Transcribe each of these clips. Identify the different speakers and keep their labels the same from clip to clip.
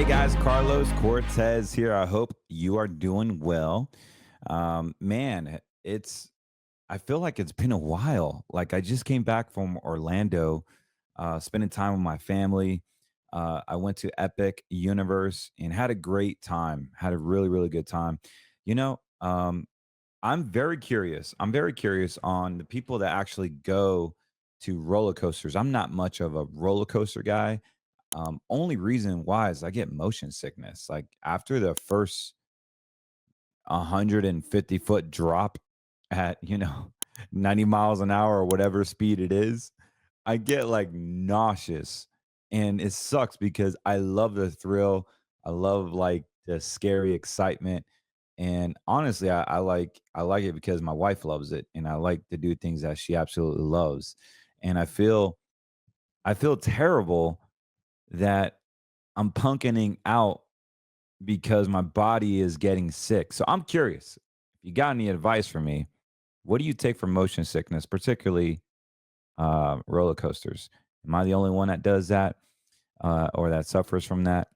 Speaker 1: Guys, Carlos Cortez here. I hope you are doing well. Man, I feel like it's been a while. Like I just came back from Orlando, spending time with my family. I went to Epic Universe and had a great time. Had a really, really good time. You know, um, I'm very curious. I'm very curious on the people that actually go to roller coasters. I'm not much of a roller coaster guy. Only reason why is I get motion sickness. Like after the first 150-foot drop at, 90 miles an hour or whatever speed it is, I get like nauseous. And it sucks because I love the thrill. I love like the scary excitement. And honestly, I like it because my wife loves it and I like to do things that she absolutely loves. And I feel terrible that I'm punketing out because my body is getting sick. So I'm curious. If you got any advice for me, what do you take for motion sickness, particularly roller coasters? Am I the only one that does that or that suffers from that?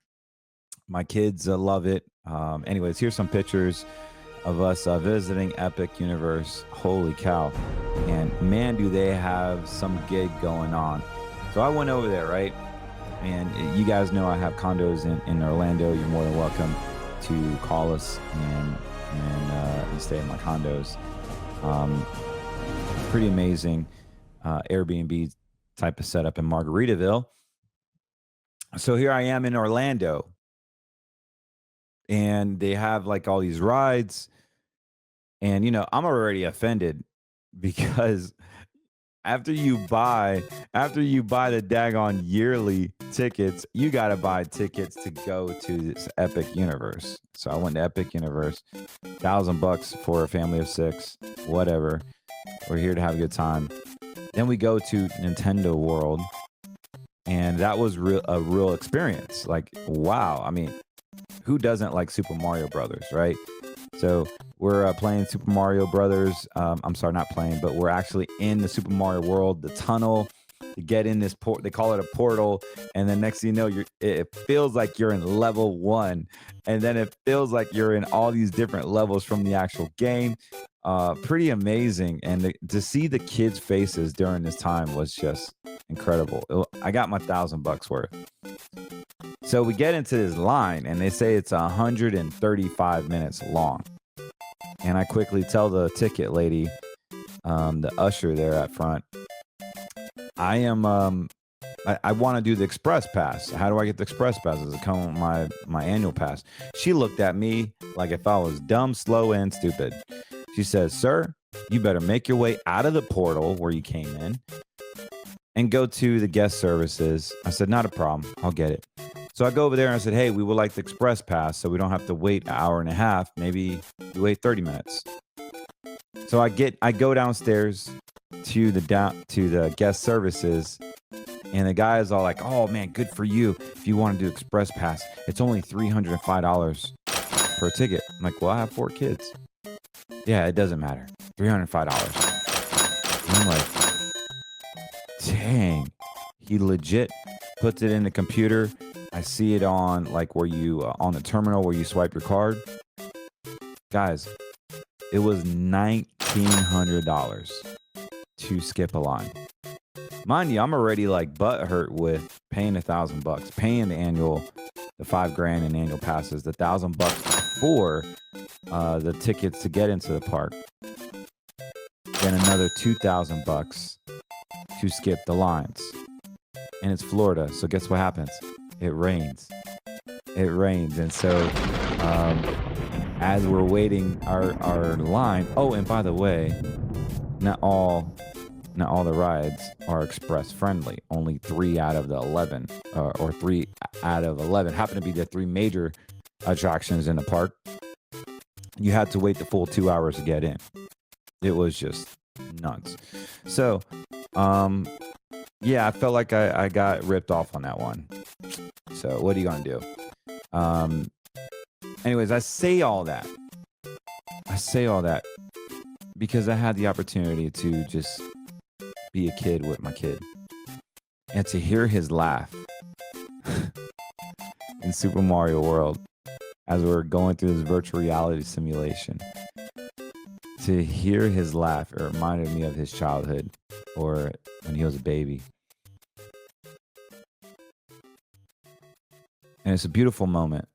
Speaker 1: My kids love it. Anyways, here's some pictures of us visiting Epic Universe. Holy cow. And man, do they have some gig going on. So I went over there, right? And you guys know I have condos in Orlando. You're more than welcome to call us and stay in my condos. Um, Pretty amazing Airbnb type of setup in Margaritaville. So here I am in Orlando, and they have like all these rides, and I'm already offended because after you buy the daggone yearly tickets, you got to buy tickets to go to this Epic Universe. So I went to Epic Universe, $1,000 for a family of six, whatever. We're here to have a good time. Then we go to Nintendo World, and that was a real experience. Like, wow. I mean, who doesn't like Super Mario Brothers, right? So we're playing Super Mario Brothers. I'm sorry, not playing, but we're actually in the Super Mario World, the tunnel to get in this port. They call it a portal, and then next thing you know, it feels like you're in level one, and then it feels like you're in all these different levels from the actual game. Pretty amazing, and to see the kids' faces during this time was just incredible. I got my $1,000 worth. So we get into this line, and they say it's 135 minutes long. And I quickly tell the ticket lady, the usher there at front, I want to do the express pass. How do I get the express pass? Does it come with my annual pass? She looked at me like if I was dumb, slow, and stupid. She says, "Sir, you better make your way out of the portal where you came in and go to the guest services." I said, "Not a problem. I'll get it." So I go over there and I said, "Hey, we would like the express pass so we don't have to wait an hour and a half. Maybe we wait 30 minutes." So I go downstairs to the guest services, and the guy is all like, "Oh man, good for you. If you want to do express pass, it's only $305 for a ticket." I'm like, "Well, I have 4 kids." "Yeah, it doesn't matter. $305. And I'm like, dang. He legit puts it in the computer. I see it on like where you on the terminal where you swipe your card. Guys, it was $1,900 to skip a line. Mind you, I'm already like butt hurt with paying $1,000, paying the $5,000 in annual passes, the $1,000 for the tickets to get into the park. Then another $2,000 to skip the lines. And it's Florida, so guess what happens? It rains. And so as we're waiting our line, oh, and by the way, not all the rides are express friendly. Only 3 out of the 11, or 3 out of 11 happen to be the 3 major attractions in the park. You had to wait the full 2 hours to get in. It was just nuts. So, yeah, I felt like I got ripped off on that one. So what are you going to do? Anyways, I say all that because I had the opportunity to just be a kid with my kid and to hear his laugh. in Super Mario World as we're going through this virtual reality simulation. To hear his laugh, it reminded me of his childhood or when he was a baby. And it's a beautiful moment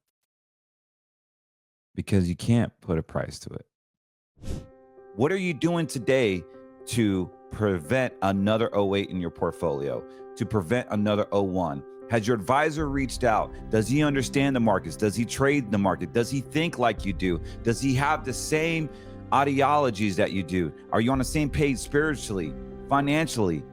Speaker 1: because you can't put a price to it. What are you doing today to prevent another '08 in your portfolio, to prevent another '01? Has your advisor reached out? Does he understand the markets? Does he trade the market? Does he think like you do? Does he have the same ideologies that you do? Are you on the same page spiritually, financially?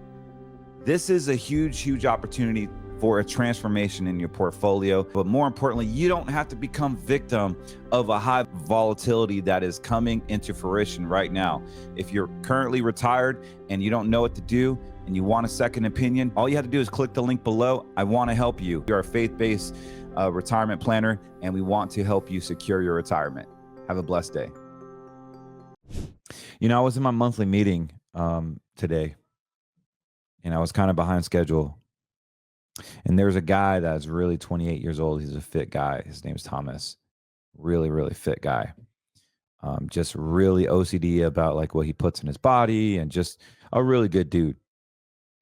Speaker 1: This is a huge, huge opportunity for a transformation in your portfolio. But more importantly, you don't have to become victim of a high volatility that is coming into fruition right now. If you're currently retired and you don't know what to do and you want a second opinion, all you have to do is click the link below. I want to help you. You're a faith-based retirement planner, and we want to help you secure your retirement. Have a blessed day. You know, I was in my monthly meeting today, and I was kind of behind schedule. And there's a guy that's really 28 years old. He's a fit guy. His name's Thomas. Really, really fit guy. Just really OCD about like what he puts in his body, and just a really good dude.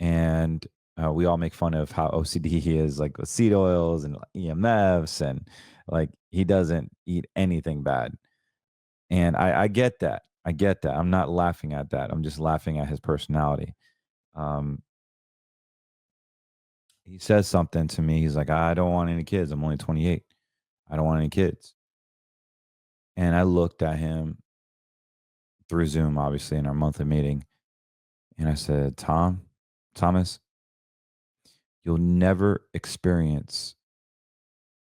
Speaker 1: And we all make fun of how OCD he is, like with seed oils and EMFs, and like he doesn't eat anything bad. And I get that. I get that. I'm not laughing at that. I'm just laughing at his personality. He says something to me. He's like, I don't want any kids. I'm only 28. I don't want any kids. And I looked at him through Zoom, obviously, in our monthly meeting. And I said, Thomas, you'll never experience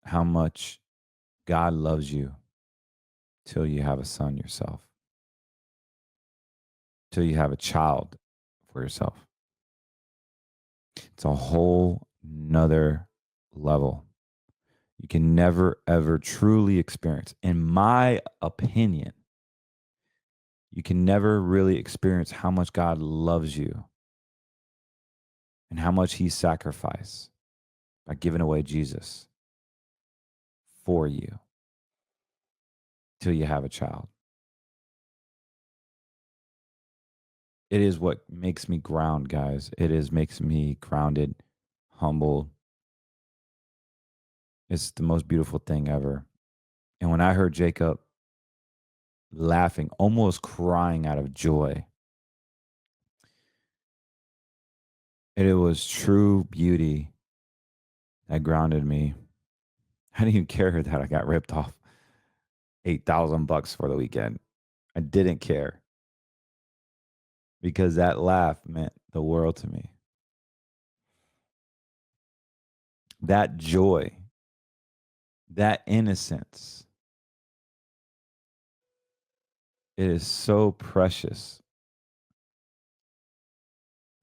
Speaker 1: how much God loves you till you have a son yourself, till you have a child for yourself. It's a whole nother level. You can never, ever truly experience, in my opinion, you can never really experience how much God loves you and how much he sacrificed by giving away Jesus for you till you have a child. It is what makes me ground, guys. Makes me grounded, humbled. It's the most beautiful thing ever. And when I heard Jacob laughing, almost crying out of joy, it was true beauty that grounded me. I didn't even care that I got ripped off $8,000 for the weekend. I didn't care because that laugh meant the world to me. That joy, that innocence, it is so precious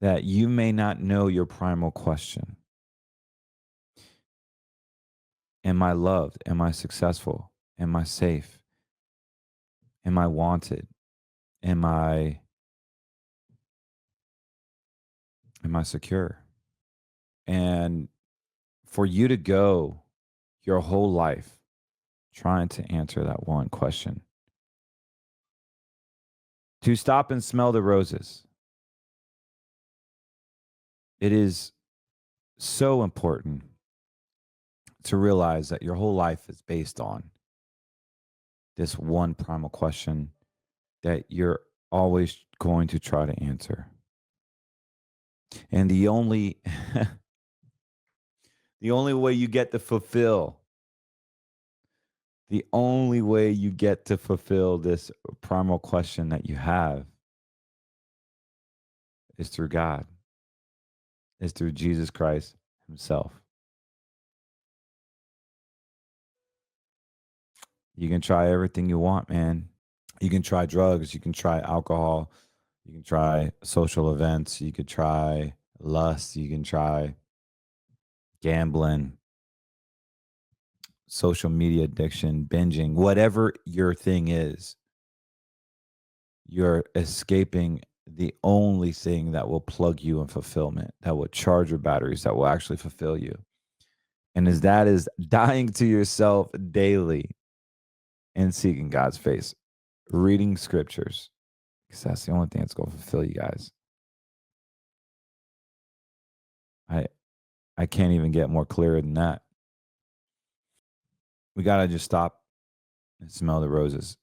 Speaker 1: that you may not know your primal question. Am I loved? Am I successful? Am I safe? Am I wanted? Am I secure? And for you to go your whole life trying to answer that one question, to stop and smell the roses, it is so important to realize that your whole life is based on this one primal question that you're always going to try to answer. And the only way you get to fulfill this primal question that you have is through God, is through Jesus Christ himself. You can try everything you want, man. You can try drugs, you can try alcohol, you can try social events, you could try lust, you can try gambling, social media addiction, binging, whatever your thing is. You're escaping the only thing that will plug you in fulfillment, that will charge your batteries, that will actually fulfill you. And that is dying to yourself daily and seeking God's face, reading scriptures, because that's the only thing that's going to fulfill you guys. I I can't even get more clearer than that. We got to just stop and smell the roses.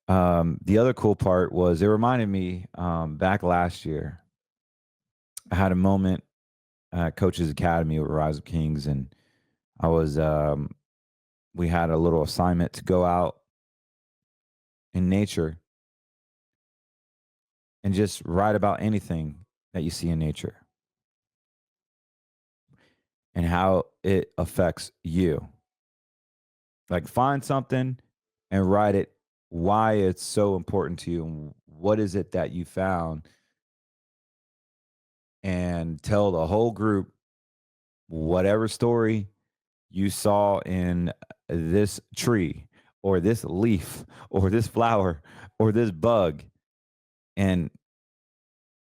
Speaker 1: The other cool part was it reminded me back last year, I had a moment at Coach's Academy with Rise of Kings, and I was, we had a little assignment to go out in nature and just write about anything that you see in nature and how it affects you. Like, find something and write it, why it's so important to you, and what is it that you found, and tell the whole group whatever story you saw in this tree or this leaf or this flower or this bug. And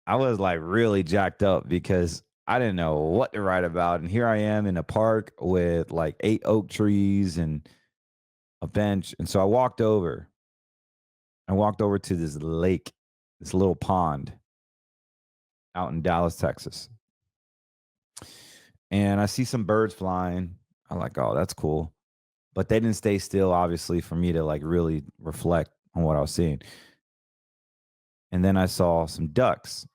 Speaker 1: I was like really jacked up because I didn't know what to write about. And here I am in a park with like 8 oak trees and a bench. And so I walked over. I walked over to this lake, this little pond out in Dallas, Texas. And I see some birds flying. I'm like, oh, that's cool. But they didn't stay still, obviously, for me to like really reflect on what I was seeing. And then I saw some ducks.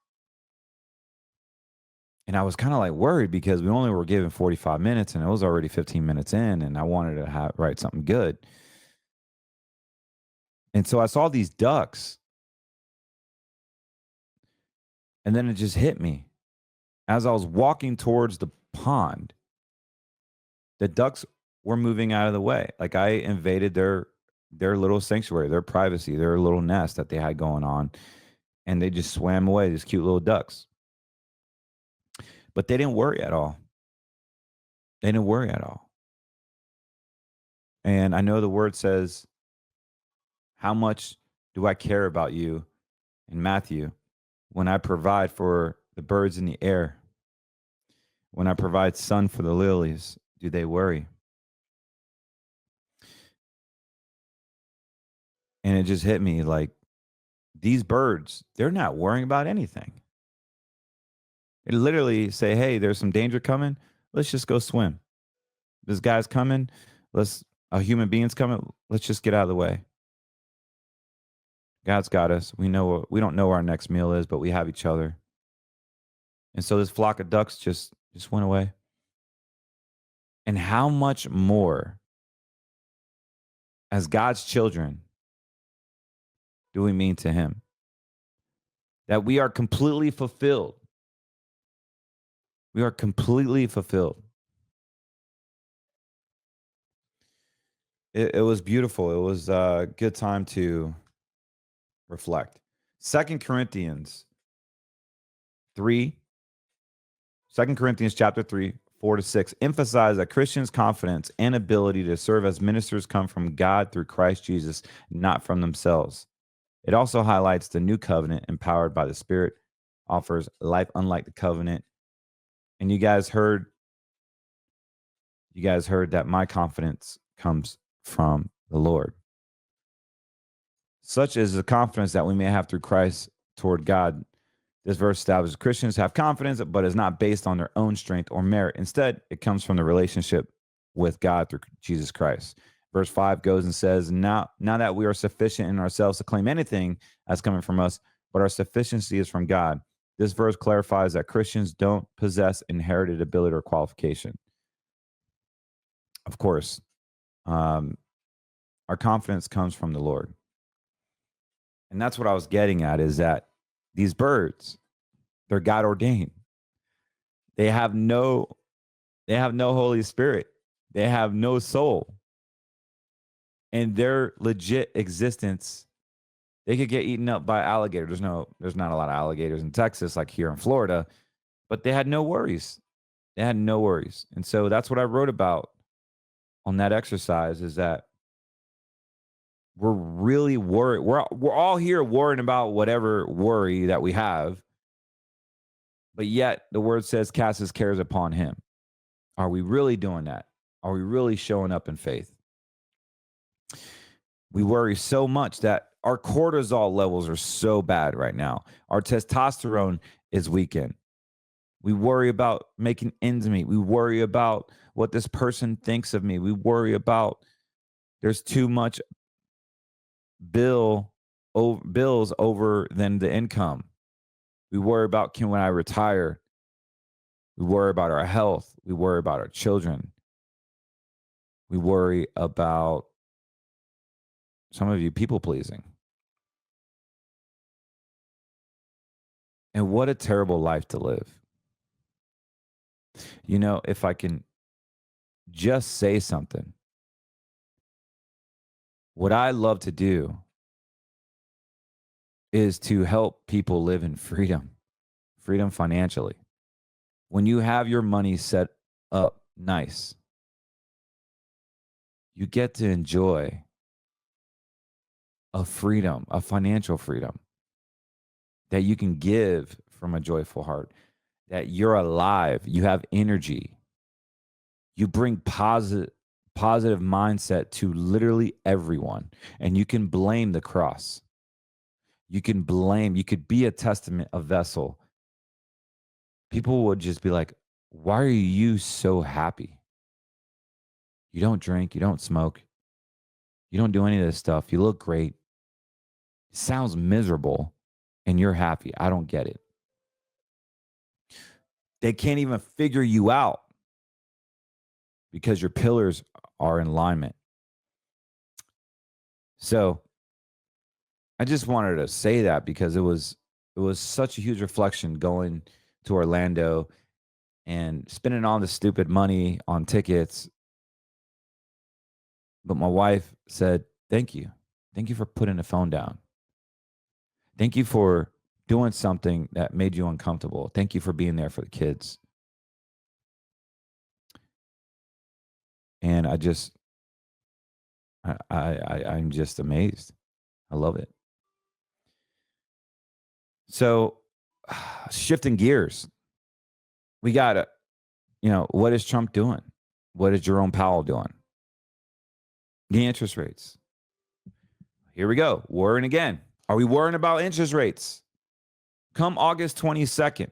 Speaker 1: And I was kind of like worried because we only were given 45 minutes and it was already 15 minutes in, and I wanted to write something good. And so I saw these ducks, and then it just hit me as I was walking towards the pond. The ducks were moving out of the way. Like, I invaded their little sanctuary, their privacy, their little nest that they had going on, and they just swam away, these cute little ducks. But they didn't worry at all. They didn't worry at all. And I know the word says, how much do I care about you in Matthew when I provide for the birds in the air? When I provide sun for the lilies, do they worry? And it just hit me like, these birds, they're not worrying about anything. They literally say, hey, there's some danger coming. Let's just go swim. This guy's coming. A human being's coming. Let's just get out of the way. God's got us. We don't know where our next meal is, but we have each other. And so this flock of ducks just went away. And how much more, as God's children, do we mean to him? That we are completely fulfilled. We are completely fulfilled. It was beautiful. It was a good time to reflect. 2 Corinthians 3, 2 Corinthians chapter 3, 4-6 emphasize that Christians' confidence and ability to serve as ministers come from God through Christ Jesus, not from themselves. It also highlights the new covenant empowered by the Spirit offers life unlike the covenant. And you guys heard that my confidence comes from the Lord. Such is the confidence that we may have through Christ toward God. This verse establishes Christians have confidence, but is not based on their own strength or merit. Instead, it comes from the relationship with God through Jesus Christ. Verse 5 goes and says, now that we are sufficient in ourselves to claim anything as coming from us, but our sufficiency is from God. This verse clarifies that Christians don't possess inherited ability or qualification. Of course, our confidence comes from the Lord. And that's what I was getting at, is that these birds, they're God ordained. They have no Holy Spirit. They have no soul. And their legit existence, they could get eaten up by alligators. There's not a lot of alligators in Texas like here in Florida, but they had no worries. They had no worries. And so that's what I wrote about on that exercise, is that we're really worried. We're all here worrying about whatever worry that we have. But yet the word says cast his cares upon him. Are we really doing that? Are we really showing up in faith? We worry so much that our cortisol levels are so bad right now. Our testosterone is weakened. We worry about making ends meet. We worry about what this person thinks of me. We worry about there's too much bills over than the income. We worry about when I retire. We worry about our health. We worry about our children. We worry about some of you people pleasing. And what a terrible life to live. You know, if I can just say something, what I love to do is to help people live in freedom financially. When you have your money set up nice, you get to enjoy a freedom, a financial freedom that you can give from a joyful heart, that you're alive, you have energy, you bring positive mindset to literally everyone, and you can blame the cross. You could be a testament, a vessel. People would just be like, why are you so happy? You don't drink, you don't smoke, you don't do any of this stuff. You look great. It sounds miserable, and you're happy. I don't get it. They can't even figure you out because your pillars are in alignment. So I just wanted to say that because it was such a huge reflection going to Orlando and spending all this stupid money on tickets. But my wife said, thank you. Thank you for putting the phone down. Thank you for doing something that made you uncomfortable. Thank you for being there for the kids. And I'm just amazed. I love it. So shifting gears, we got to, what is Trump doing? What is Jerome Powell doing? The interest rates. Here we go. Worrying again. Are we worrying about interest rates? Come August 22nd.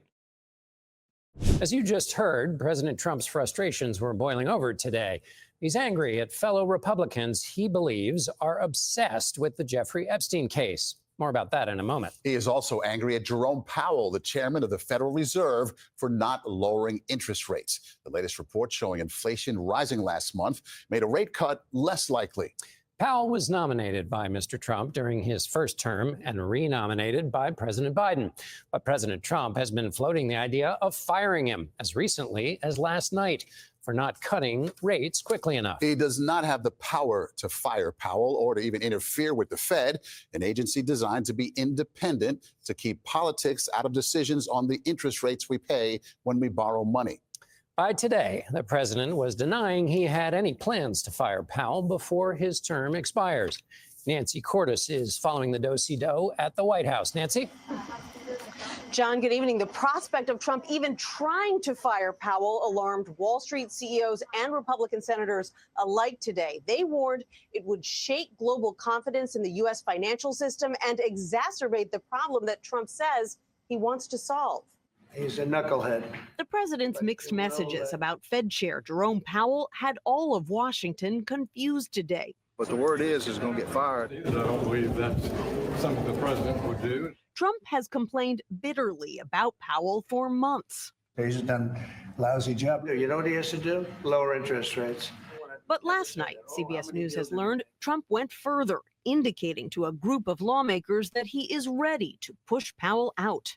Speaker 2: As you just heard, President Trump's frustrations were boiling over today. He's angry at fellow Republicans he believes are obsessed with the Jeffrey Epstein case. More about that in a moment.
Speaker 3: He is also angry at Jerome Powell, the chairman of the Federal Reserve, for not lowering interest rates. The latest report showing inflation rising last month made a rate cut less likely.
Speaker 2: Powell was nominated by Mr. Trump during his first term and renominated by President Biden. But President Trump has been floating the idea of firing him as recently as last night for not cutting rates quickly enough.
Speaker 3: He does not have the power to fire Powell or to even interfere with the Fed, an agency designed to be independent to keep politics out of decisions on the interest rates we pay when we borrow money.
Speaker 2: By today, the president was denying he had any plans to fire Powell before his term expires. Nancy Cordes is following the do-si-do at the White House. Nancy?
Speaker 4: John, good evening. The prospect of Trump even trying to fire Powell alarmed Wall Street CEOs and Republican senators alike today. They warned it would shake global confidence in the U.S. financial system and exacerbate the problem that Trump says he wants to solve.
Speaker 5: He's a knucklehead.
Speaker 6: The president's mixed messages about Fed Chair Jerome Powell had all of Washington confused today.
Speaker 5: But the word is he's going to get fired.
Speaker 7: I don't believe that's something the president would do.
Speaker 6: Trump has complained bitterly about Powell for months.
Speaker 5: He's done a lousy job. You know what he has to do? Lower interest rates.
Speaker 6: But last night, CBS News has learned Trump went further, indicating to a group of lawmakers that he is ready to push Powell out.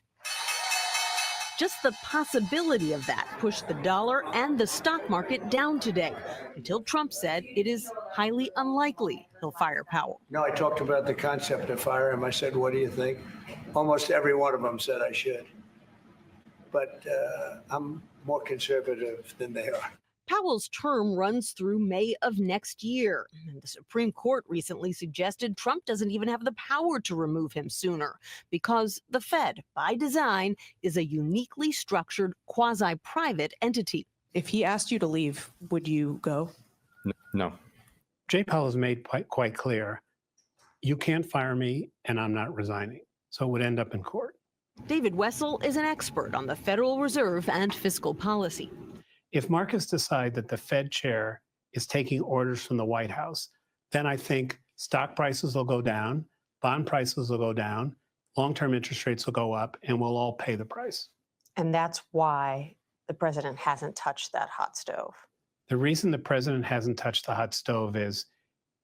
Speaker 6: Just the possibility of that pushed the dollar and the stock market down today, until Trump said it is highly unlikely he'll fire Powell.
Speaker 5: No, I talked about the concept of fire him. I said, what do you think? Almost every one of them said I should. But I'm more conservative than they are.
Speaker 6: Powell's term runs through May of next year. And the Supreme Court recently suggested Trump doesn't even have the power to remove him sooner because the Fed, by design, is a uniquely structured quasi-private entity.
Speaker 8: If he asked you to leave, would you go?
Speaker 9: No.
Speaker 10: Jay Powell has made quite clear, you can't fire me and I'm not resigning. So it would end up in court.
Speaker 6: David Wessel is an expert on the Federal Reserve and fiscal policy.
Speaker 10: If markets decide that the Fed chair is taking orders from the White House, then I think stock prices will go down, bond prices will go down, long-term interest rates will go up, and we'll all pay the price.
Speaker 8: And that's why the president hasn't touched that hot stove.
Speaker 10: The reason the president hasn't touched the hot stove is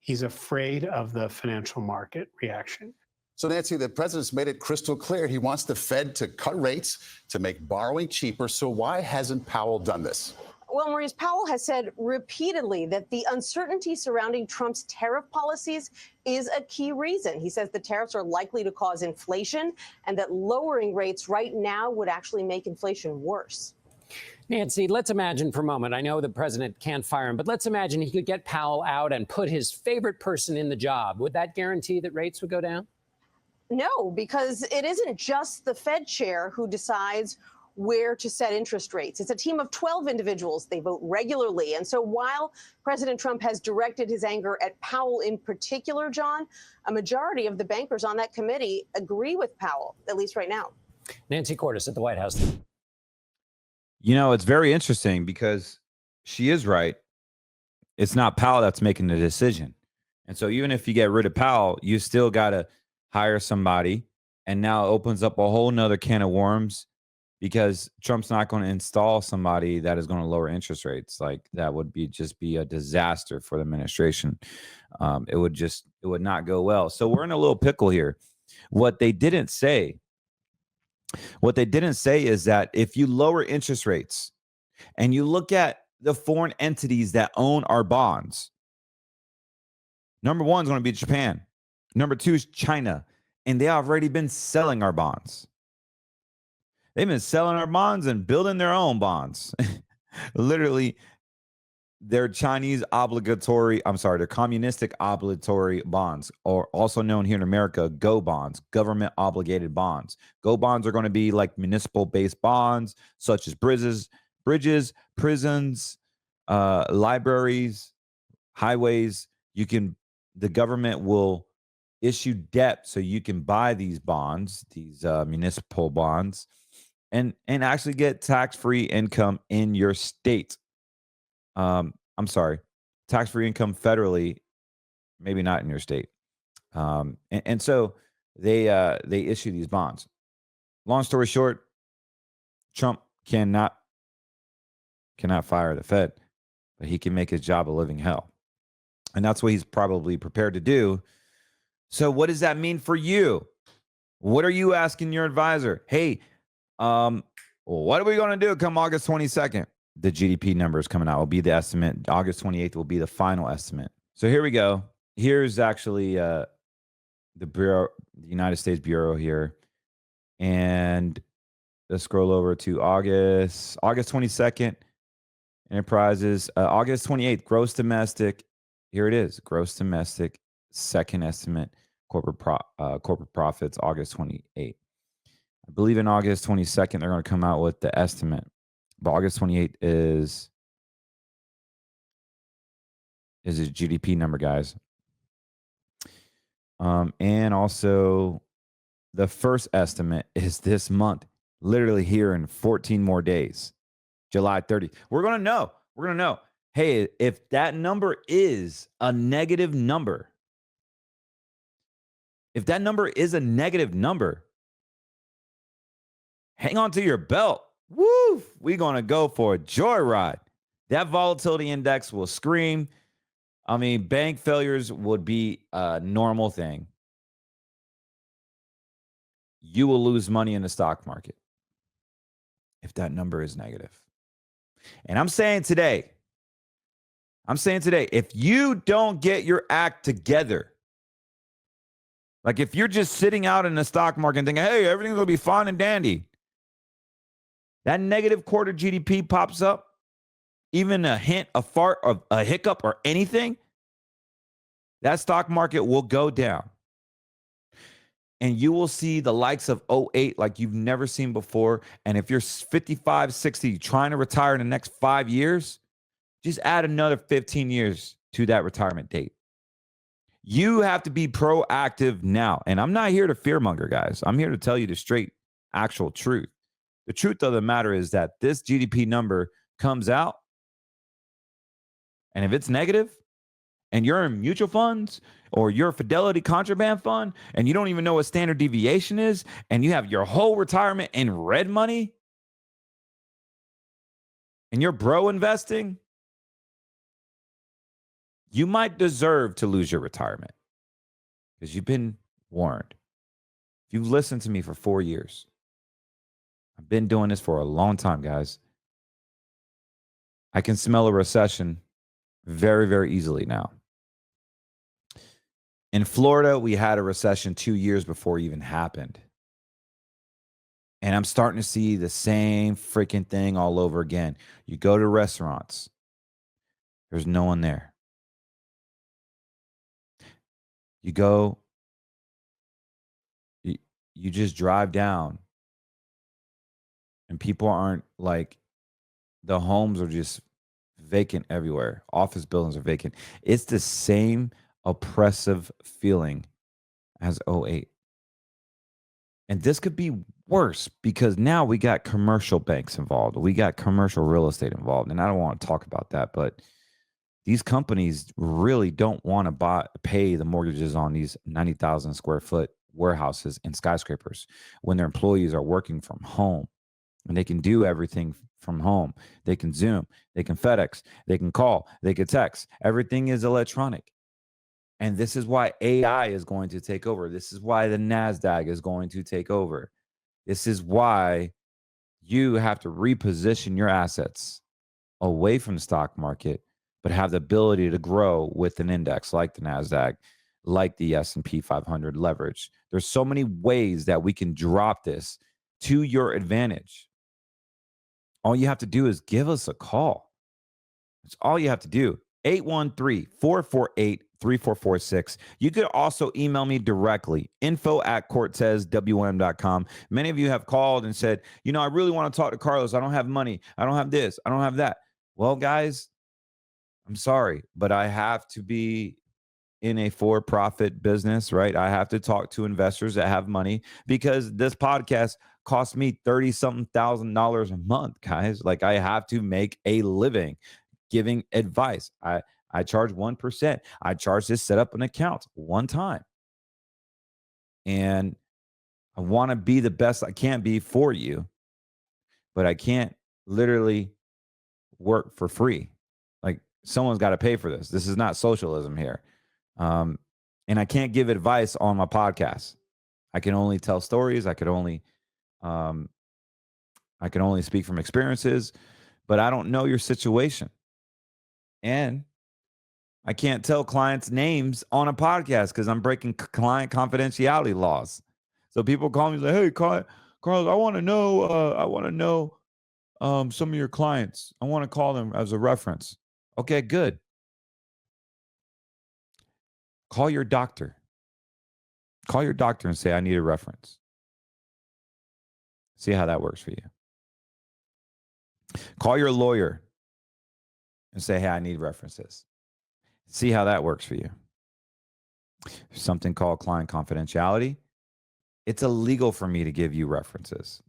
Speaker 10: he's afraid of the financial market reaction.
Speaker 3: So, Nancy, the president's made it crystal clear he wants the Fed to cut rates to make borrowing cheaper. So why hasn't Powell done this?
Speaker 4: Well, Maurice, Powell has said repeatedly that the uncertainty surrounding Trump's tariff policies is a key reason. He says the tariffs are likely to cause inflation and that lowering rates right now would actually make inflation worse.
Speaker 2: Nancy, let's imagine for a moment. I know the president can't fire him, but let's imagine he could get Powell out and put his favorite person in the job. Would that guarantee that rates would go down?
Speaker 4: No, because it isn't just the Fed chair who decides where to set interest rates. It's a team of 12 individuals. They vote regularly. And so while President Trump has directed his anger at Powell in particular, John, a majority of the bankers on that committee agree with Powell, at least right now.
Speaker 2: Nancy Cortez at the White House.
Speaker 1: You know, it's very interesting because she is right. It's not Powell that's making the decision. And so even if you get rid of Powell, you still got to hire somebody. And now it opens up a whole nother can of worms because Trump's not going to install somebody that is going to lower interest rates. Like that would just be a disaster for the administration. It would not go well. So we're in a little pickle here. What they didn't say is that if you lower interest rates and you look at the foreign entities that own our bonds, number one is going to be Japan. Number two is China. And they have already been selling our bonds. They've been selling our bonds and building their own bonds. Literally, their communistic obligatory bonds, or also known here in America, GO bonds, government obligated bonds. GO bonds are going to be like municipal-based bonds, such as bridges, prisons, libraries, highways. The government will issue debt so you can buy these bonds, these municipal bonds, and actually get tax-free income in your state. Tax-free income federally, maybe not in your state. And so they issue these bonds. Long story short, Trump cannot fire the Fed, but he can make his job a living hell. And that's what he's probably prepared to do. So what does that mean for you? What are you asking your advisor? Hey, what are we going to do come August 22nd? The GDP numbers coming out will be the estimate. August 28th will be the final estimate. So here we go. Here's actually the Bureau, the United States Bureau here. And let's scroll over to August 22nd, enterprises. August 28th, gross domestic. Here it is, gross domestic, second estimate, corporate profits, August 28th. I believe in August 22nd, they're going to come out with the estimate. But August 28th is a GDP number, guys. And also the first estimate is this month, literally here in 14 more days, July 30th. We're going to know. Hey, if that number is a negative number, hang on to your belt. Woo! We're going to go for a joyride. That volatility index will scream. I mean, bank failures would be a normal thing. You will lose money in the stock market if that number is negative. And I'm saying today, if you don't get your act together, like if you're just sitting out in the stock market and thinking, hey, everything's going to be fine and dandy, that negative quarter GDP pops up, even a hint, a fart, of a hiccup or anything, that stock market will go down. And you will see the likes of '08 like you've never seen before. And if you're 55, 60, trying to retire in the next 5 years, just add another 15 years to that retirement date. You have to be proactive now. And I'm not here to fearmonger, guys. I'm here to tell you the straight, actual truth. The truth of the matter is that this GDP number comes out, and if it's negative, and you're in mutual funds or you're a Fidelity contraband fund, and you don't even know what standard deviation is, and you have your whole retirement in red money, and you're bro investing, you might deserve to lose your retirement because you've been warned. If you've listened to me for 4 years, I've been doing this for a long time, guys. I can smell a recession very, very easily now. In Florida, we had a recession 2 years before it even happened. And I'm starting to see the same freaking thing all over again. You go to restaurants, there's no one there. You go, you just drive down, and people aren't like, the homes are just vacant everywhere. Office buildings are vacant. It's the same oppressive feeling as '08. And this could be worse because now we got commercial banks involved. We got commercial real estate involved. And I don't want to talk about that, but these companies really don't want to pay the mortgages on these 90,000 square foot warehouses and skyscrapers when their employees are working from home. And they can do everything from home. They can Zoom, they can FedEx, they can call, they can text. Everything is electronic. And this is why AI is going to take over. This is why the NASDAQ is going to take over. This is why you have to reposition your assets away from the stock market, but have the ability to grow with an index like the NASDAQ, like the S&P 500 leverage. There's so many ways that we can drop this to your advantage. All you have to do is give us a call. That's all you have to do. 813-448-3446. You could also email me directly, info@cortezwm.com. Many of you have called and said, I really want to talk to Carlos. I don't have money. I don't have this. I don't have that. Well, guys, I'm sorry, but I have to be in a for-profit business, right? I have to talk to investors that have money because this podcast costs me $30-something thousand a month, guys. Like, I have to make a living giving advice. I charge 1%. I charge to set up an account one time. And I want to be the best I can be for you, but I can't literally work for free. Like, someone's got to pay for this. This is not socialism here. And I can't give advice on my podcast. I can only tell stories. I can only speak from experiences, but I don't know your situation. And I can't tell clients' names on a podcast because I'm breaking client confidentiality laws. So people call me and say, "Hey, Carlos, I want to know, some of your clients. I want to call them as a reference." Okay, good. Call your doctor. Call your doctor and say, "I need a reference." See how that works for you. Call your lawyer and say, "Hey, I need references." See how that works for you. There's something called client confidentiality. It's illegal for me to give you references.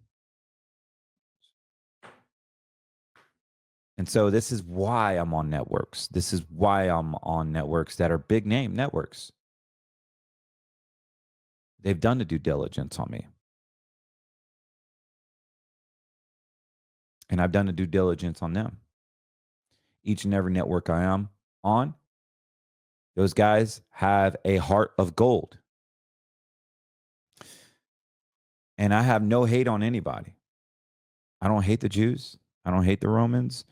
Speaker 1: And so this is why I'm on networks. This is why I'm on networks that are big name networks. They've done the due diligence on me. And I've done the due diligence on them. Each and every network I am on, those guys have a heart of gold. And I have no hate on anybody. I don't hate the Jews. I don't hate the Romans.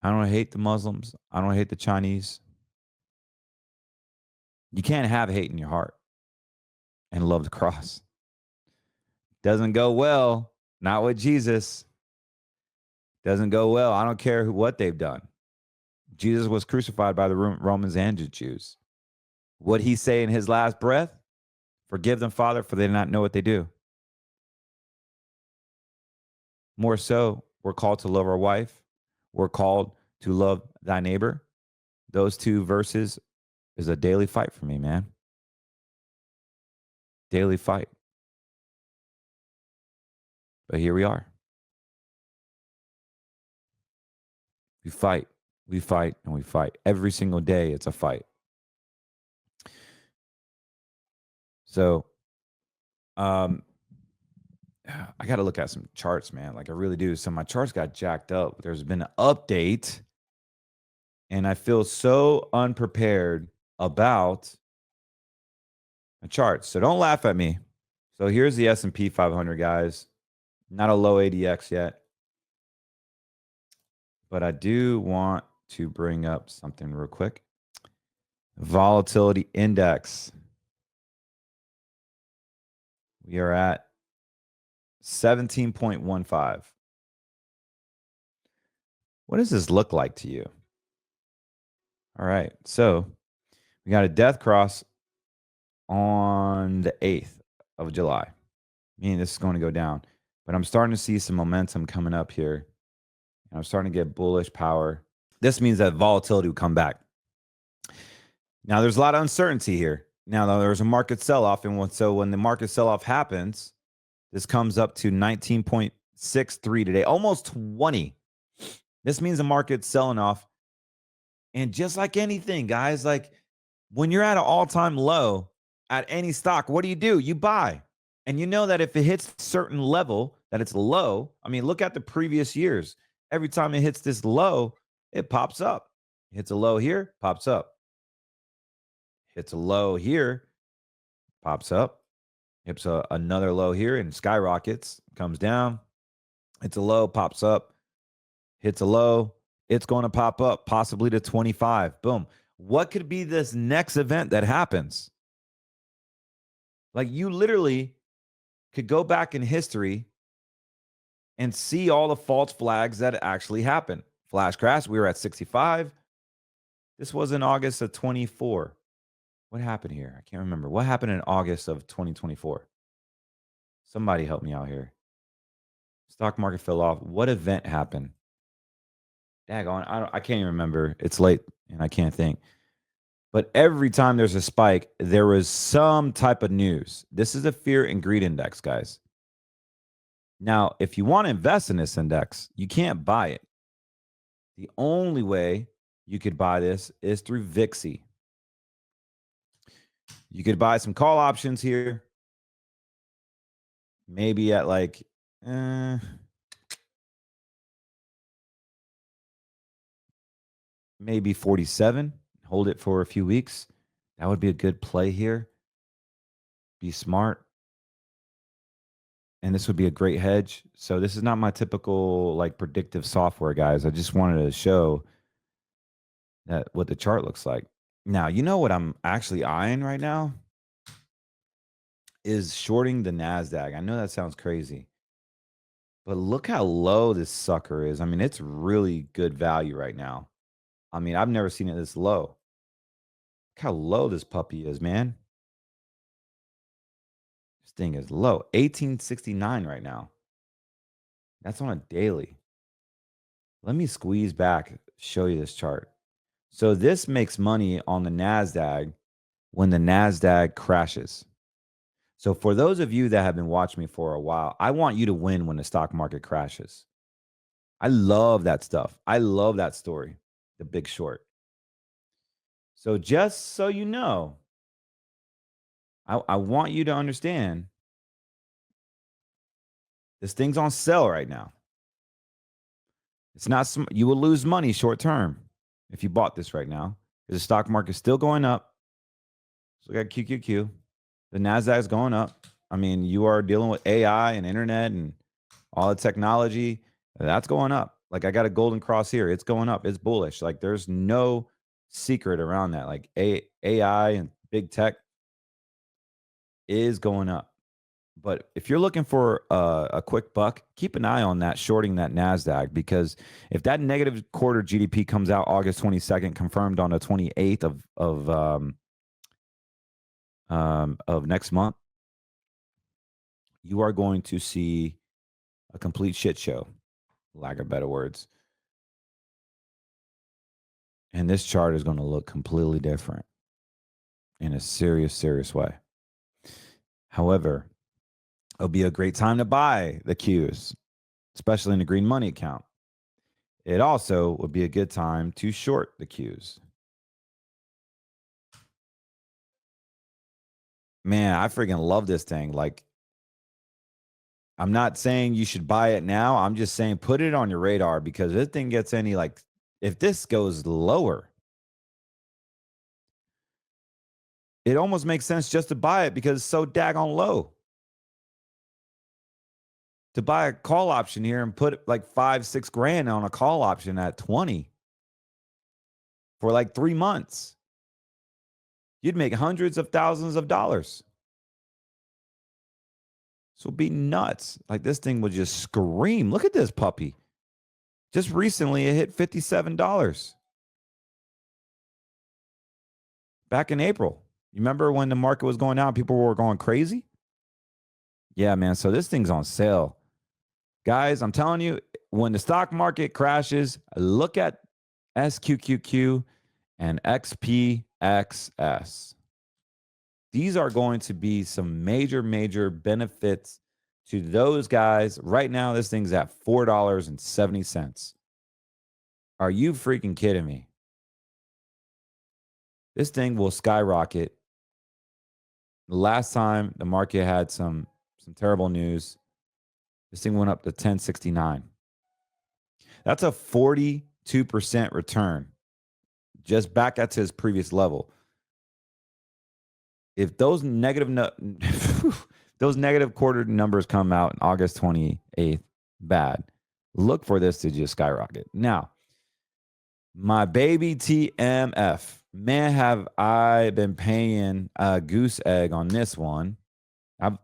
Speaker 1: I don't hate the Muslims. I don't hate the Chinese. You can't have hate in your heart and love the cross. Doesn't go well, not with Jesus. Doesn't go well. I don't care what they've done. Jesus was crucified by the Romans and the Jews. What he say in his last breath? Forgive them, Father, for they do not know what they do. More so, we're called to love our wife. We're called to love thy neighbor. Those two verses is a daily fight for me, man. Daily fight. But here we are. We fight, and we fight. Every single day, it's a fight. So, I got to look at some charts, man. Like I really do. So my charts got jacked up. There's been an update, and I feel so unprepared about my charts. So don't laugh at me. So here's the S&P 500, guys. Not a low ADX yet. But I do want to bring up something real quick. Volatility index. We are at 17.15. What does this look like to you? All right. So we got a death cross on the 8th of July. Meaning this is going to go down. But I'm starting to see some momentum coming up here. And I'm starting to get bullish power. This means that volatility will come back. Now, there's a lot of uncertainty here. Now, there's a market sell-off. And so when the market sell-off happens, this comes up to 19.63 today, almost 20. This means the market's selling off. And just like anything, guys, like when you're at an all-time low at any stock, what do? You buy. And you know that if it hits a certain level, that it's low. I mean, look at the previous years. Every time it hits this low, it pops up. Hits a low here, pops up. Hits a low here, pops up. Hits another low here and skyrockets, comes down. Hits a low, pops up. Hits a low, it's going to pop up, possibly to 25. Boom. What could be this next event that happens? Like you literally could go back in history and see all the false flags that actually happened. Flash crash, we were at 65. This was in August of 24. What happened here? I can't remember. What happened in August of 2024? Somebody help me out here. Stock market fell off. What event happened? Daggone, I can't even remember. It's late and I can't think. But every time there's a spike, there was some type of news. This is a fear and greed index, guys. Now, if you want to invest in this index, you can't buy it. The only way you could buy this is through VIXI. You could buy some call options here. Maybe at like, maybe 47. Hold it for a few weeks. That would be a good play here. Be smart. And this would be a great hedge. So this is not my typical like predictive software, guys. I just wanted to show that what the chart looks like. Now, you know what I'm actually eyeing right now is shorting the NASDAQ. I know that sounds crazy, but look how low this sucker is. I mean, it's really good value right now. I mean, I've never seen it this low. Look how low this puppy is, man. This thing is low. 1869 right now. That's on a daily. Let me squeeze back, show you this chart. So this makes money on the NASDAQ when the NASDAQ crashes. So for those of you that have been watching me for a while, I want you to win when the stock market crashes. I love that stuff. I love that story, The Big Short. So just so you know, I want you to understand this thing's on sale right now. It's not you will lose money short term if you bought this right now. The stock market's still going up. So we got QQQ. The NASDAQ is going up. I mean, you are dealing with AI and internet and all the technology. That's going up. Like I got a golden cross here. It's going up. It's bullish. Like there's no secret around that. Like AI and big tech is going up. But if you're looking for a quick buck, keep an eye on that, shorting that NASDAQ, because if that negative quarter GDP comes out August 22nd, confirmed on the 28th of next month, you are going to see a complete shit show, lack of better words. And this chart is going to look completely different in a serious, serious way. However, it'll be a great time to buy the Qs, especially in the green money account. It also would be a good time to short the Qs. Man, I freaking love this thing. Like, I'm not saying you should buy it now. I'm just saying put it on your radar, because if this thing gets any, like, if this goes lower, it almost makes sense just to buy it because it's so daggone low. To buy a call option here and put like $5-6 grand on a call option at 20 for like 3 months, you'd make hundreds of thousands of dollars. So it'd be nuts. Like, this thing would just scream. Look at this puppy. Just recently, it hit $57 back in April. You remember when the market was going down, people were going crazy? Yeah, man. So this thing's on sale. Guys, I'm telling you, when the stock market crashes, look at SQQQ and XPXS. These are going to be some major, major benefits to those guys. Right now, this thing's at $4.70. Are you freaking kidding me? This thing will skyrocket. The last time the market had some terrible news, this thing went up to 1069. That's a 42% return, just back at his previous level. If those negative quarter numbers come out on August 28th, bad, look for this to just skyrocket. Now, my baby TMF, man, have I been paying a goose egg on this one.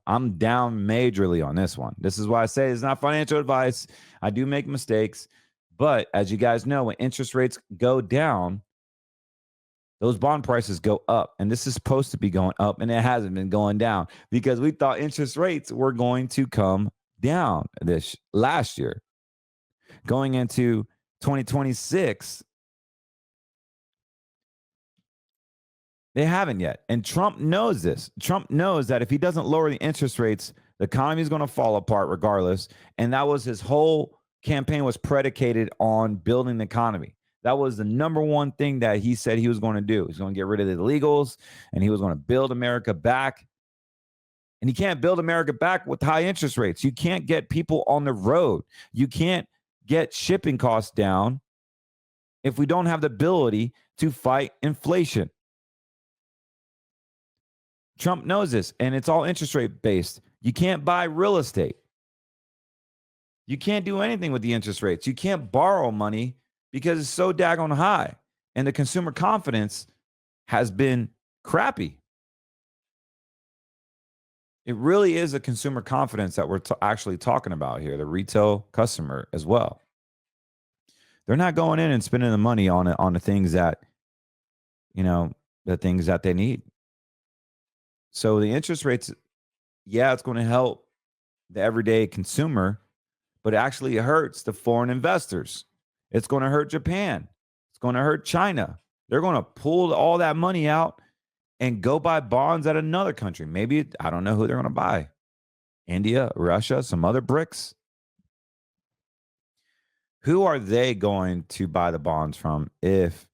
Speaker 1: I'm down majorly on this one. This is why I say it's not financial advice. I do make mistakes. But as you guys know, when interest rates go down, those bond prices go up. And this is supposed to be going up, and it hasn't been going down because we thought interest rates were going to come down this last year. Going into 2026, they haven't yet. And Trump knows this. Trump knows that if he doesn't lower the interest rates, the economy is going to fall apart regardless. And that was his whole campaign, was predicated on building the economy. That was the number one thing that he said he was going to do. He's going to get rid of the illegals, and he was going to build America back. And you can't build America back with high interest rates. You can't get people on the road. You can't get shipping costs down if we don't have the ability to fight inflation. Trump knows this, and it's all interest rate based. You can't buy real estate. You can't do anything with the interest rates. You can't borrow money because it's so daggone high, and the consumer confidence has been crappy. It really is a consumer confidence that we're actually talking about here, the retail customer as well. They're not going in and spending the money on the things that, the things that they need. So the interest rates, yeah, it's going to help the everyday consumer, but actually it hurts the foreign investors. It's going to hurt Japan. It's going to hurt China. They're going to pull all that money out and go buy bonds at another country. Maybe, I don't know who they're going to buy. India, Russia, some other BRICS. Who are they going to buy the bonds from if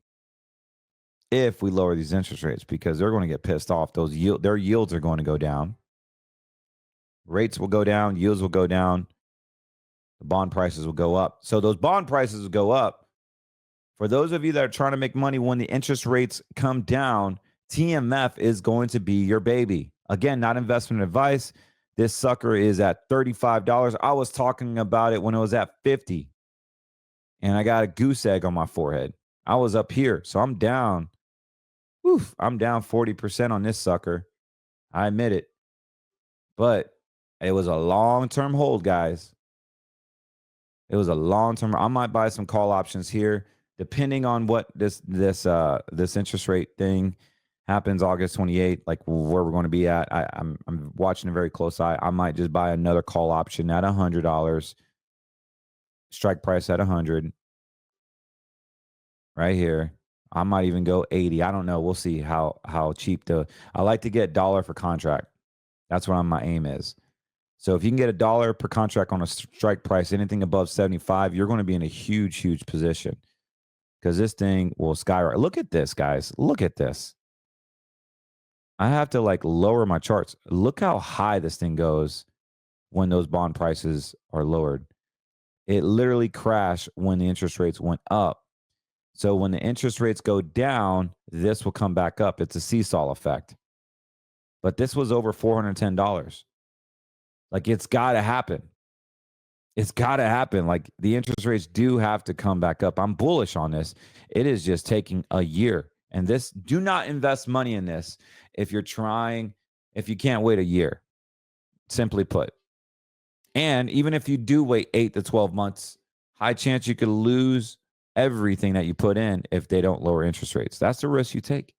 Speaker 1: we lower these interest rates? Because they're going to get pissed off. Their yields are going to go down. Rates will go down. Yields will go down. The bond prices will go up. So those bond prices will go up. For those of you that are trying to make money when the interest rates come down, TMF is going to be your baby. Again, not investment advice. This sucker is at $35. I was talking about it when it was at $50. And I got a goose egg on my forehead. I was up here. So I'm down. I'm down 40% on this sucker. I admit it. But It was a long-term hold, guys. It was a long-term. I might buy some call options here, depending on what this interest rate thing happens August 28th, like where we're going to be at. I'm watching a very close eye. I might just buy another call option at $100, strike price at 100, right here. I might even go 80. I don't know. We'll see how cheap I like to get dollar for contract. That's what my aim is. So if you can get $1 per contract on a strike price, anything above 75, you're going to be in a huge, huge position because this thing will skyrocket. Look at this, guys. Look at this. I have to like lower my charts. Look how high this thing goes when those bond prices are lowered. It literally crashed when the interest rates went up. So when the interest rates go down, this will come back up. It's a seesaw effect. But this was over $410. Like, it's got to happen. It's got to happen. Like, the interest rates do have to come back up. I'm bullish on this. It is just taking a year. And this, do not invest money in this if you can't wait a year, simply put. And even if you do wait 8 to 12 months, high chance you could lose everything that you put in if they don't lower interest rates. That's the risk you take.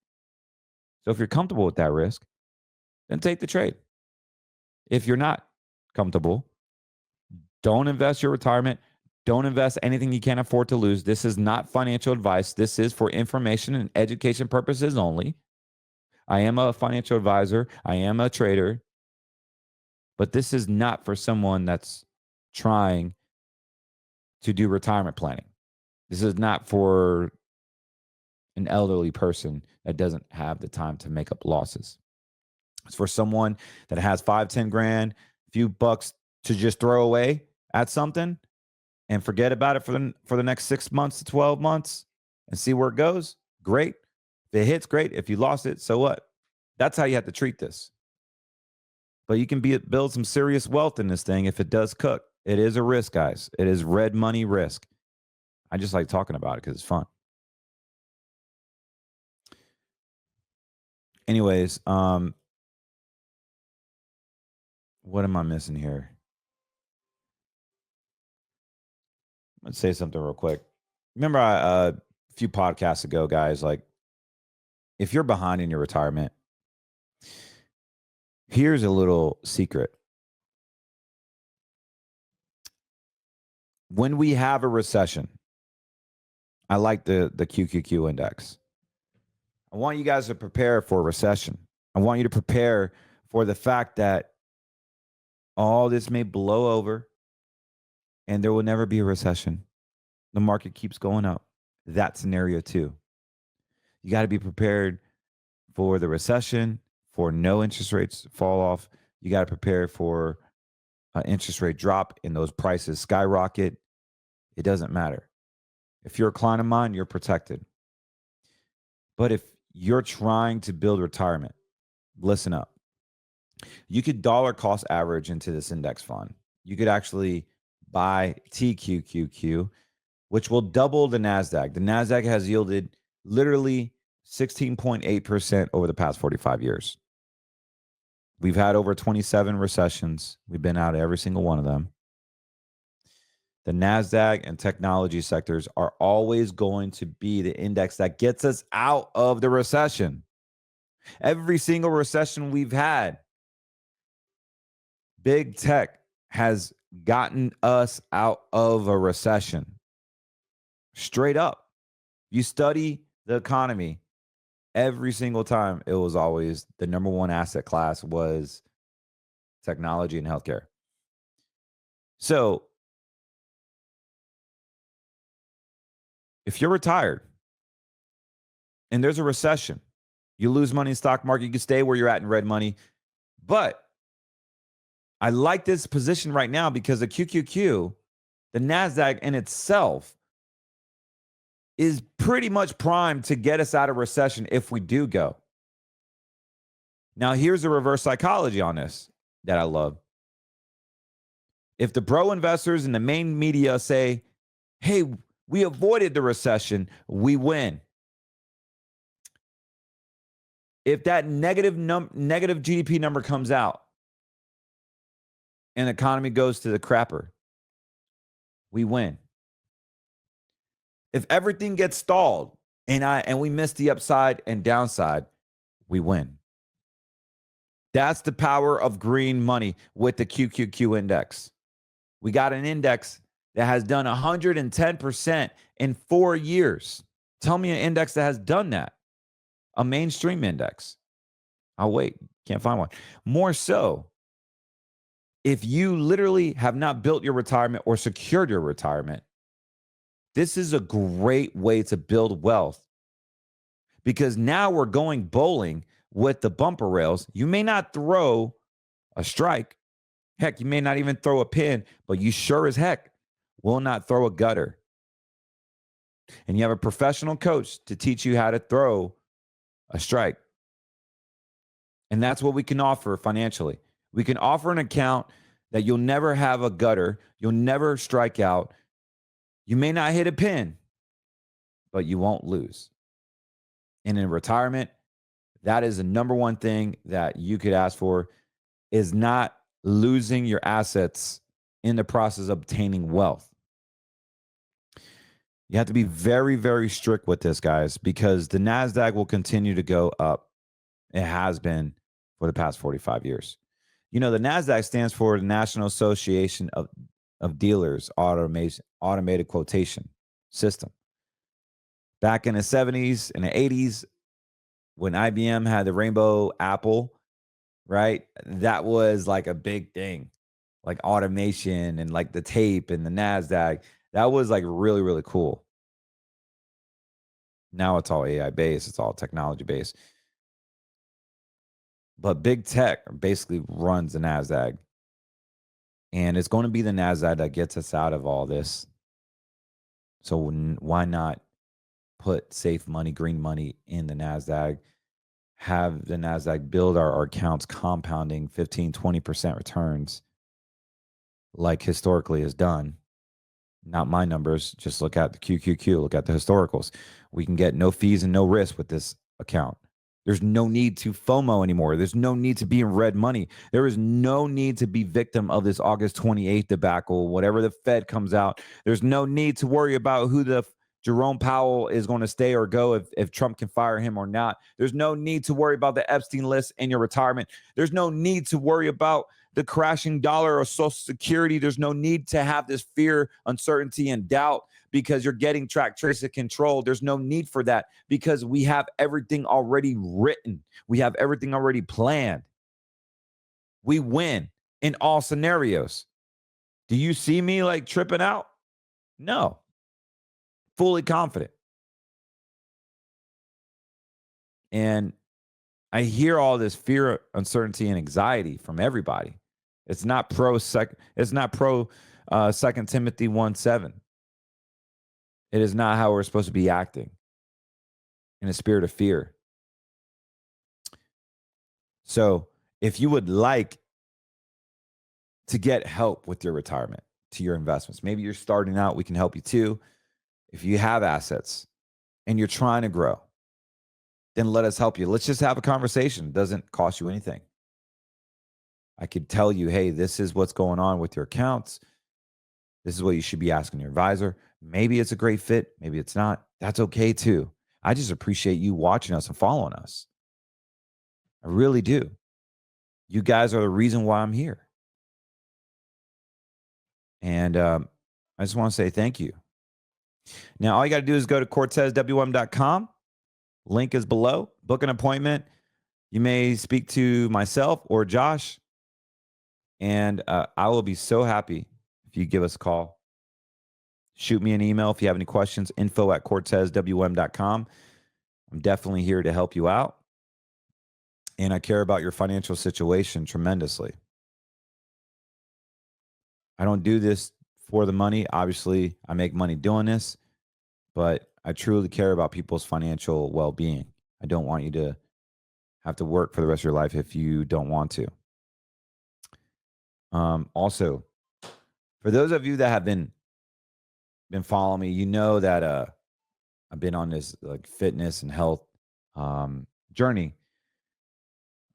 Speaker 1: So if you're comfortable with that risk, then take the trade. If you're not comfortable, don't invest your retirement. Don't invest anything you can't afford to lose. This is not financial advice. This is for information and education purposes only. I am a financial advisor. I am a trader. But this is not for someone that's trying to do retirement planning. This is not for an elderly person that doesn't have the time to make up losses. It's for someone that has 5, 10 grand, a few bucks to just throw away at something and forget about it for the next 6 months to 12 months and see where it goes. Great. If it hits, great. If you lost it, so what? That's how you have to treat this. But you can build some serious wealth in this thing if it does cook. It is a risk, guys. It is red money risk. I just like talking about it because it's fun. Anyways, what am I missing here? Let's say something real quick. Remember a few podcasts ago, guys, like if you're behind in your retirement, here's a little secret. When we have a recession, I like the QQQ index. I want you guys to prepare for a recession. I want you to prepare for the fact that all this may blow over and there will never be a recession. The market keeps going up. That scenario too. You got to be prepared for the recession, for no interest rates fall off. You got to prepare for an interest rate drop and those prices skyrocket. It doesn't matter. If you're a client of mine, you're protected. But if you're trying to build retirement, listen up. You could dollar cost average into this index fund. You could actually buy TQQQ, which will double the NASDAQ. The NASDAQ has yielded literally 16.8% over the past 45 years. We've had over 27 recessions. We've been out of every single one of them. The NASDAQ and technology sectors are always going to be the index that gets us out of the recession. Every single recession we've had, big tech has gotten us out of a recession. Straight up. You study the economy, every single time it was always the number one asset class was technology and healthcare. So if you're retired and there's a recession, you lose money in the stock market, you can stay where you're at in red money. But I like this position right now because the QQQ, the NASDAQ in itself, is pretty much primed to get us out of recession if we do go. Now, here's a reverse psychology on this that I love. If the bro investors and the main media say, hey, we avoided the recession, we win. If that negative GDP number comes out and the economy goes to the crapper, we win. If everything gets stalled and we miss the upside and downside, we win. That's the power of green money with the QQQ index. We got an index that has done 110% in 4 years. Tell me an index that has done that. A mainstream index. I'll wait. Can't find one. More so, if you literally have not built your retirement or secured your retirement, this is a great way to build wealth, because now we're going bowling with the bumper rails. You may not throw a strike. Heck, you may not even throw a pin, but you sure as heck will not throw a gutter. And you have a professional coach to teach you how to throw a strike. And that's what we can offer financially. We can offer an account that you'll never have a gutter. You'll never strike out. You may not hit a pin, but you won't lose. And in retirement, that is the number one thing that you could ask for, is not losing your assets in the process of obtaining wealth. You have to be very, very strict with this, guys, because the NASDAQ will continue to go up. It has been for the past 45 years. You know, the NASDAQ stands for the National Association of Dealers Automated Quotation System. Back in the 70s and the 80s, when IBM had the Rainbow Apple, right? That was like a big thing, like automation and like the tape and the NASDAQ. That was like really, really cool. Now it's all AI based. It's all technology based. But big tech basically runs the NASDAQ. And it's going to be the NASDAQ that gets us out of all this. So why not put safe money, green money in the NASDAQ? Have the NASDAQ build our accounts compounding 15, 20% returns like historically is done. Not my numbers. Just look at the QQQ. Look at the historicals. We can get no fees and no risk with this account. There's no need to FOMO anymore. There's no need to be in red money. There is no need to be victim of this August 28th debacle, whatever the Fed comes out. There's no need to worry about who the Jerome Powell is going to stay or go, if Trump can fire him or not. There's no need to worry about the Epstein list in your retirement. There's no need to worry about the crashing dollar or Social Security. There's no need to have this fear, uncertainty, and doubt because you're getting track, trace, and control. There's no need for that because we have everything already written. We have everything already planned. We win in all scenarios. Do you see me like tripping out? No. Fully confident. And I hear all this fear, uncertainty, and anxiety from everybody. It's not pro 2 Timothy 1:7. It is not how we're supposed to be acting in a spirit of fear. So if you would like to get help with your retirement, to your investments, maybe you're starting out, we can help you too. If you have assets and you're trying to grow, then let us help you. Let's just have a conversation. It doesn't cost you anything. I could tell you, hey, this is what's going on with your accounts. This is what you should be asking your advisor. Maybe it's a great fit. Maybe it's not. That's okay too. I just appreciate you watching us and following us. I really do. You guys are the reason why I'm here. And I just want to say thank you. Now, all you got to do is go to CortezWM.com. Link is below. Book an appointment. You may speak to myself or Josh. And I will be so happy if you give us a call. Shoot me an email if you have any questions. info@CortezWM.com. I'm definitely here to help you out. And I care about your financial situation tremendously. I don't do this for the money. Obviously, I make money doing this, but I truly care about people's financial well-being. I don't want you to have to work for the rest of your life if you don't want to. Also, for those of you that have been following me, you know that I've been on this like fitness and health journey.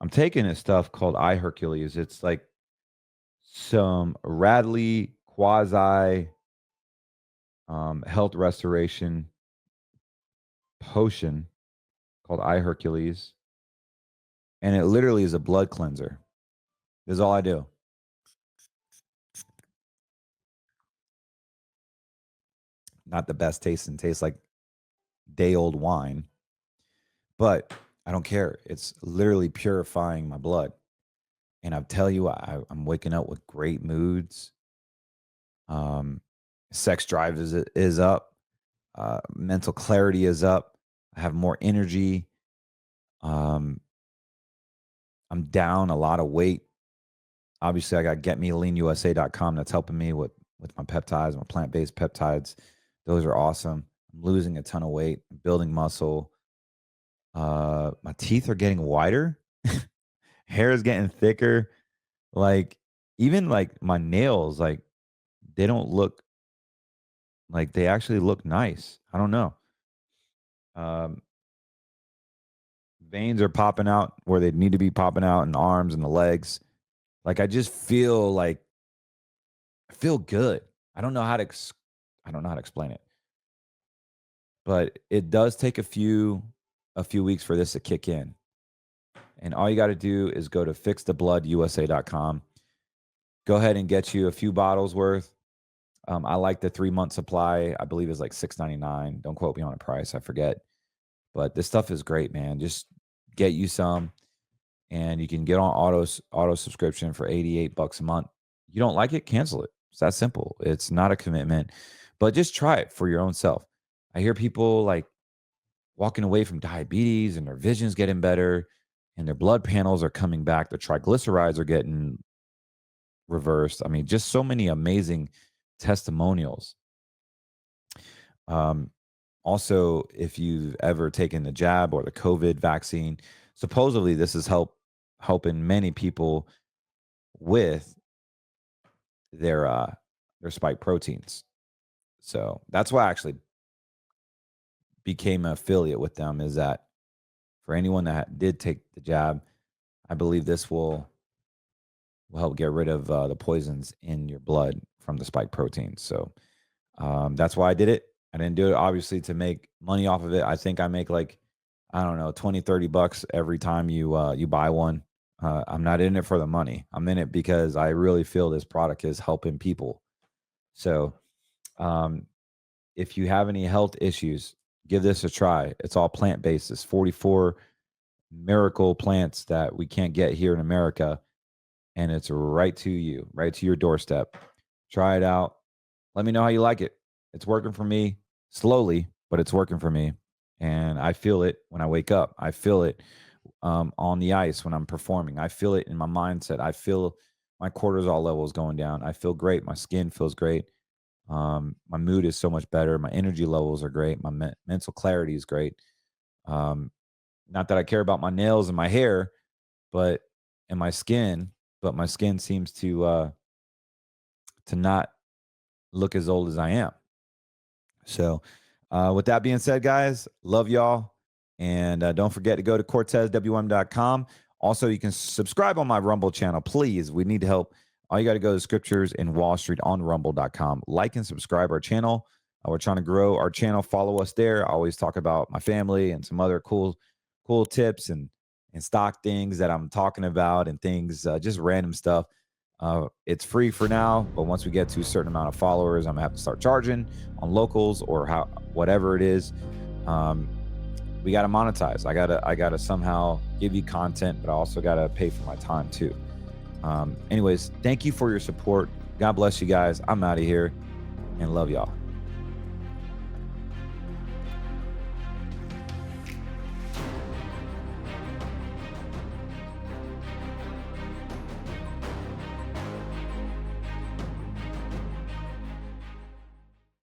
Speaker 1: I'm taking this stuff called iHercules. It's like some Radley quasi health restoration potion called I Hercules. And it literally is a blood cleanser. This is all I do. Not the best tasting, tastes like day old wine, but I don't care. It's literally purifying my blood. And I'll tell you, I'm waking up with great moods. Sex drive is up. Mental clarity is up. I have more energy. I'm down a lot of weight. Obviously, I got getmeleanusa.com that's helping me with my peptides, my plant-based peptides. Those are awesome. I'm losing a ton of weight, building muscle. My teeth are getting whiter. Hair is getting thicker. Like, even like my nails, like they don't look like they actually look nice. I don't know. Veins are popping out where they need to be popping out in the arms and the legs. Like, I just feel like I feel good. I don't know how to explain it. But it does take a few weeks for this to kick in. And all you got to do is go to fixthebloodusa.com. Go ahead and get you a few bottles worth. I like the 3-month supply. I believe it's like $6.99. Don't quote me on a price. I forget. But this stuff is great, man. Just get you some, and you can get on auto subscription for $88 a month. You don't like it, cancel it. It's that simple. It's not a commitment, but just try it for your own self. I hear people like walking away from diabetes and their vision's getting better and their blood panels are coming back. Their triglycerides are getting reversed. I mean, just so many amazing testimonials. Also, if you've ever taken the jab or the COVID vaccine, supposedly this is helping many people with their spike proteins. So that's why I actually became an affiliate with them, is that for anyone that did take the jab, I believe this will help get rid of the poisons in your blood from the spike proteins. So that's why I did it. I didn't do it obviously to make money off of it. I think I make like, I don't know, $20-$30 every time you buy one. I'm not in it for the money. I'm in it because I really feel this product is helping people. So if you have any health issues, give this a try. It's all plant-based. It's 44 miracle plants that we can't get here in America. And it's right to you, right to your doorstep. Try it out. Let me know how you like it. It's working for me slowly, but it's working for me. And I feel it when I wake up. I feel it on the ice when I'm performing. I feel it in my mindset. I feel my cortisol levels going down. I feel great. My skin feels great. My mood is so much better. My energy levels are great. My mental clarity is great. Not that I care about my nails and my hair, and my skin, but my skin seems to not look as old as I am. So with that being said, guys, love y'all. And don't forget to go to CortezWM.com. Also, you can subscribe on my Rumble channel, please. We need help. All you got to go to Scriptures in Wallstreet on Rumble.com. Like and subscribe our channel. We're trying to grow our channel. Follow us there. I always talk about my family and some other cool tips and stock things that I'm talking about, and things, just random stuff. It's free for now, but once we get to a certain amount of followers, I'm gonna have to start charging on locals or whatever it is. We got to monetize. I gotta somehow give you content, but I also got to pay for my time too. Anyways, thank you for your support. God bless you guys. I'm out of here and love y'all.